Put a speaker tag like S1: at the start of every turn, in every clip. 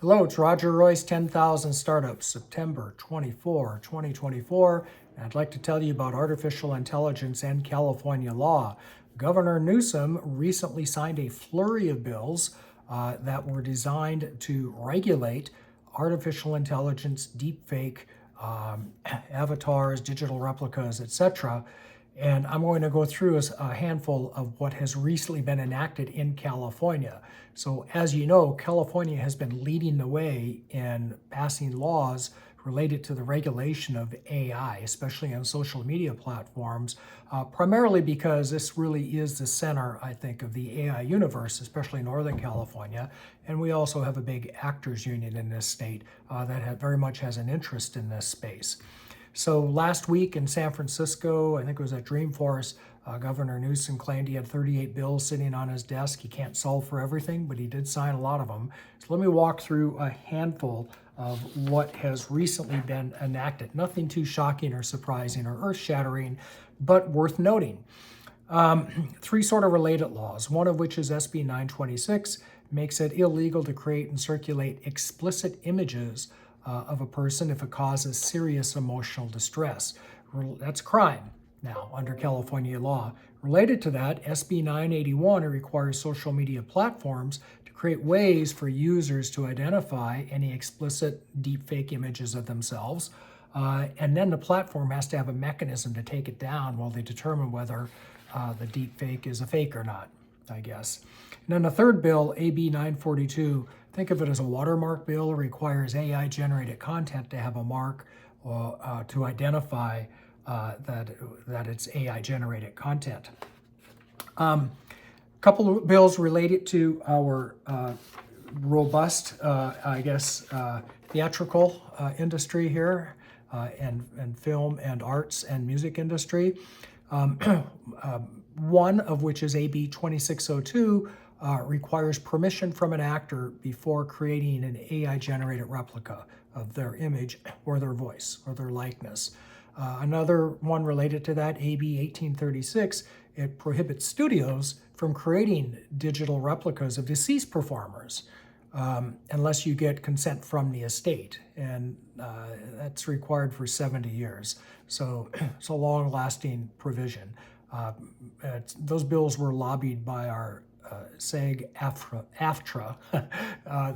S1: Hello, it's Roger Royce, 10,000 Startups, September 24, 2024. And I'd like to tell you about artificial intelligence and California law. Governor Newsom recently signed a flurry of bills that were designed to regulate artificial intelligence, deepfake, avatars, digital replicas, etc. And I'm going to go through a handful of what has recently been enacted in California. So as you know, California has been leading the way in passing laws related to the regulation of AI, especially on social media platforms, primarily because this really is the center, I think, of the AI universe, especially in Northern California. And we also have a big actors union in this state that very much has an interest in this space. So last week in San Francisco, I think it was at Dreamforce, Governor Newsom claimed he had 38 bills sitting on his desk. He can't solve for everything, but he did sign a lot of them. So let me walk through a handful of what has recently been enacted. Nothing too shocking or surprising or earth-shattering, but worth noting. Three sort of related laws, one of which is SB 926, makes it illegal to create and circulate explicit images of a person if it causes serious emotional distress. That's crime now under California law. Related to that, SB 981 requires social media platforms to create ways for users to identify any explicit deepfake images of themselves. And then the platform has to have a mechanism to take it down while they determine whether the deepfake is a fake or not, I guess. And then the third bill, AB 942, think of it as a watermark bill, requires AI-generated content to have a mark to identify that it's AI-generated content. Couple of bills related to our robust, theatrical industry here, and film and arts and music industry. One of which is AB 2602, requires permission from an actor before creating an AI-generated replica of their image or their voice or their likeness. Another one related to that, AB 1836, it prohibits studios from creating digital replicas of deceased performers unless you get consent from the estate, and that's required for 70 years. So it's a long-lasting provision. Those bills were lobbied by our SAG-AFTRA,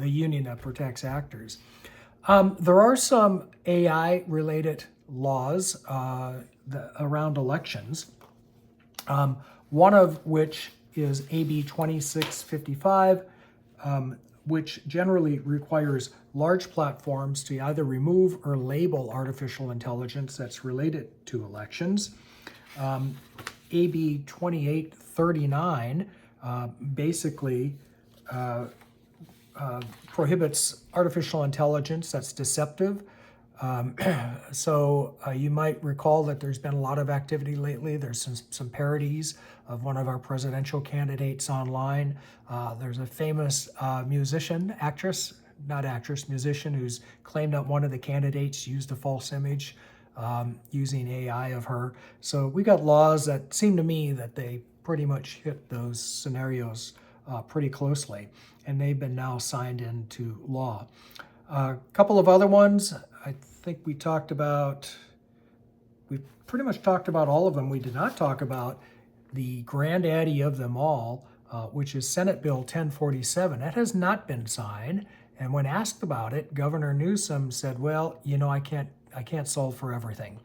S1: the union that protects actors. There are some AI-related laws around elections, one of which is AB 2655, which generally requires large platforms to either remove or label artificial intelligence that's related to elections. AB 2839 basically prohibits artificial intelligence that's deceptive. So you might recall that there's been a lot of activity lately. There's some parodies of one of our presidential candidates online. There's a famous musician who's claimed that one of the candidates used a false image using AI of her. So we got laws that seem to me that they pretty much hit those scenarios pretty closely, and they've been now signed into law. A couple of other ones, I think we pretty much talked about all of them. We did not talk about the granddaddy of them all, which is Senate Bill 1047. That has not been signed, and when asked about it, Governor Newsom said, well, you know, I can't solve for everything.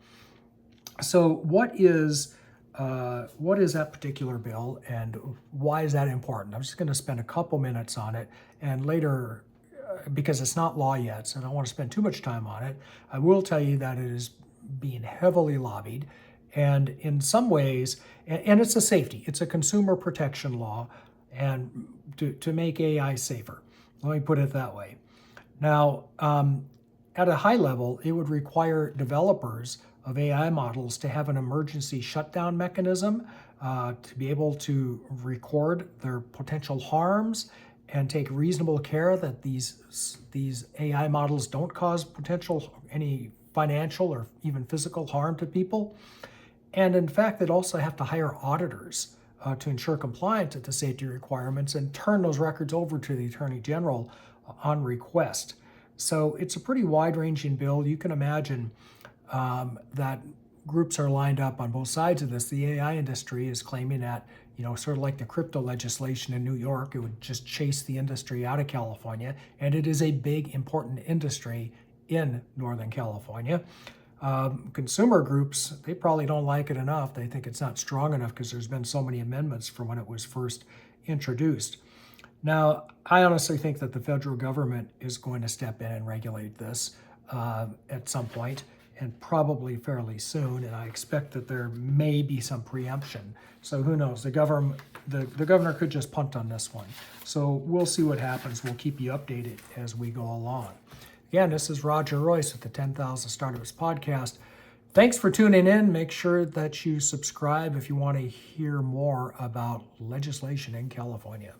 S1: So what is that particular bill, and why is that important? I'm just going to spend a couple minutes on it, and later, because it's not law yet, so I don't want to spend too much time on it, I will tell you that it is being heavily lobbied, and in some ways, and it's a safety, it's a consumer protection law, and to make AI safer. Let me put it that way. Now, at a high level, it would require developers of AI models to have an emergency shutdown mechanism to be able to record their potential harms and take reasonable care that these AI models don't cause any financial or even physical harm to people. And in fact, they'd also have to hire auditors to ensure compliance with the safety requirements and turn those records over to the Attorney General on request. So it's a pretty wide-ranging bill. You can imagine that groups are lined up on both sides of this. The AI industry is claiming that, sort of like the crypto legislation in New York, it would just chase the industry out of California. And it is a big, important industry in Northern California. Consumer groups, they probably don't like it enough. They think it's not strong enough because there's been so many amendments from when it was first introduced. Now, I honestly think that the federal government is going to step in and regulate this at some point, and probably fairly soon, and I expect that there may be some preemption. So who knows? The governor could just punt on this one. So we'll see what happens. We'll keep you updated as we go along. Again, this is Roger Royce with the 10,000 Startups Podcast. Thanks for tuning in. Make sure that you subscribe if you want to hear more about legislation in California.